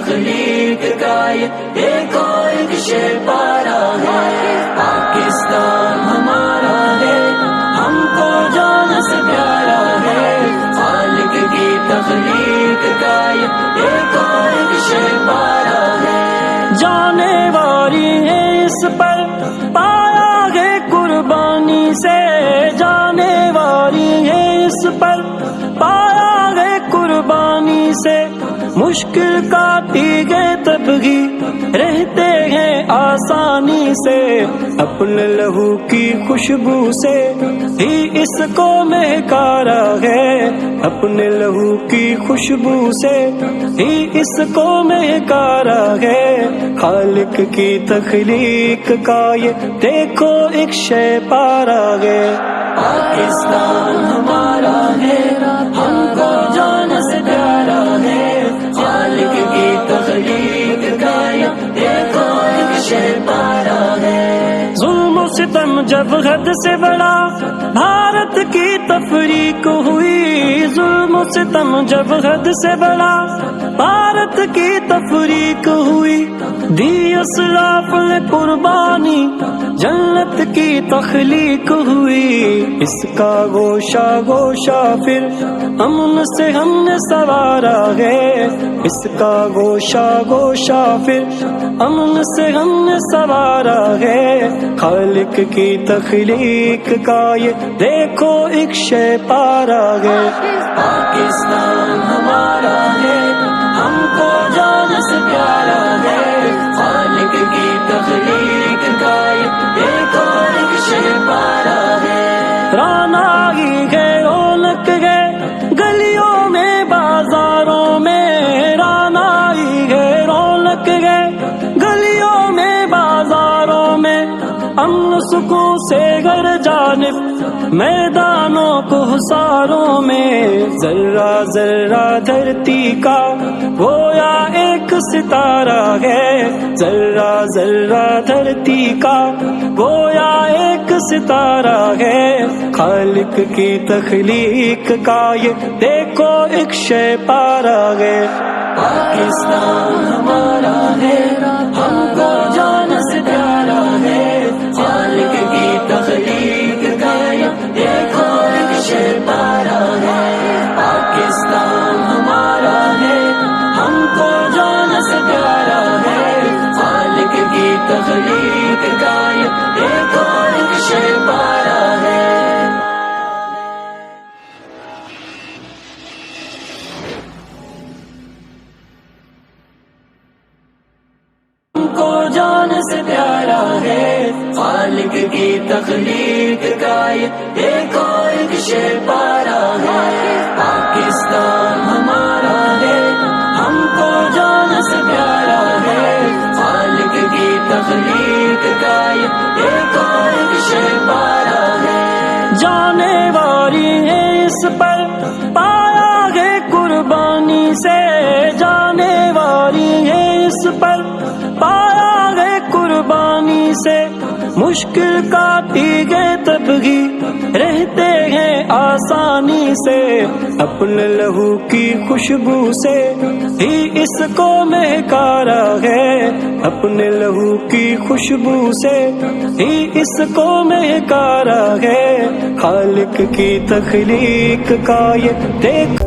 تخلیق کا یہ ایک اور شے پارا ہے. پاکستان ہمارا ہے، ہم کو جان سے پیارا ہے. خالق کی تخلیق کا یہ ایک اور شے پارا ہے. جانے والی ہے اس پر پایا ہے قربانی سے، جانے والی ہے اس پر پایا ہے قربانی سے. مشکل کاٹی گئے تبھی رہتے ہیں آسانی سے. اپنے لہو کی خوشبو سے ہی اس کو مہکارا ہے، اپنے لہو کی خوشبو سے ہی اس کو مہکارا ہے. خالق کی تخلیق کا یہ دیکھو ایک شے پارا ہے. پاکستان ہمارا ہے، ہم کو جان سے پیارا ہے. خالق کی تخلیق کا یہ ایک اور شے پارا ہے. ظلم و ستم جب حد سے بڑا بھارت کی تفریق ہوئی، ظلم و ستم جب حد سے بڑا بھارت کی تفریق ہوئی. دی اسلاف نے قربانی جنت کی تخلیق ہوئی. اس کا گوشہ گوشہ پھر امن سے ہم نے سوارا ہے، اس کا گوشہ گوشہ پھر امن سے ہم نے سوارا ہے. خالق کی تخلیق کا یہ دیکھو ایک شے پارا ہے. پاکستان ہمارا ہے، ہم کو جان سے پیارا ہے. خالق کی تخلیق کا یہ ایک اور شے پارا ہے. رانا ہی ہے رونق ہے گلیوں میں بازاروں میں، رانا ہی ہے رونق ہے گلیوں میں بازاروں میں. امن سکون سے گھر جانب میدانوں کو حصاروں میں. ذرہ ذرہ دھرتی کا گویا ایک ستارہ ہے، ذرہ ذرہ دھرتی کا گویا ایک ستارہ ہے. خالق کی تخلیق کا یہ دیکھو ایک شے پارا ہے. پاکستان ہمارا ہے، ہم کو جان سے پیارا ہے. خالق کی تخلیق کا یہ ایک اور شے پارا ہے. پاکستان ہمارا ہے، ہم کو جان سے پیارا ہے. خالق کی تخلیق کا یہ ایک اور شے پارا ہے. کو جان سے پیارا ہے. خالق کی تخلیق کا یہ ایک اور شے پارا ہے. پاکستان ہمارا ہے، ہم کو جان سے پیارا ہے. خالق کی تخلیق کا یہ ایک اور شے پارا ہے. جانے والی ہے اس پر پایا ہے قربانی سے، جانے والی ہے اس پر پایا ہے قربانی سے. مشکل کاٹی گئے تبھی رہتے ہیں آسانی سے. اپنے لہو کی خوشبو سے ہی اس کو مہکارا ہے، اپنے لہو کی خوشبو سے ہی اس کو مہکارا ہے. خالق کی تخلیق کا یہ دیکھ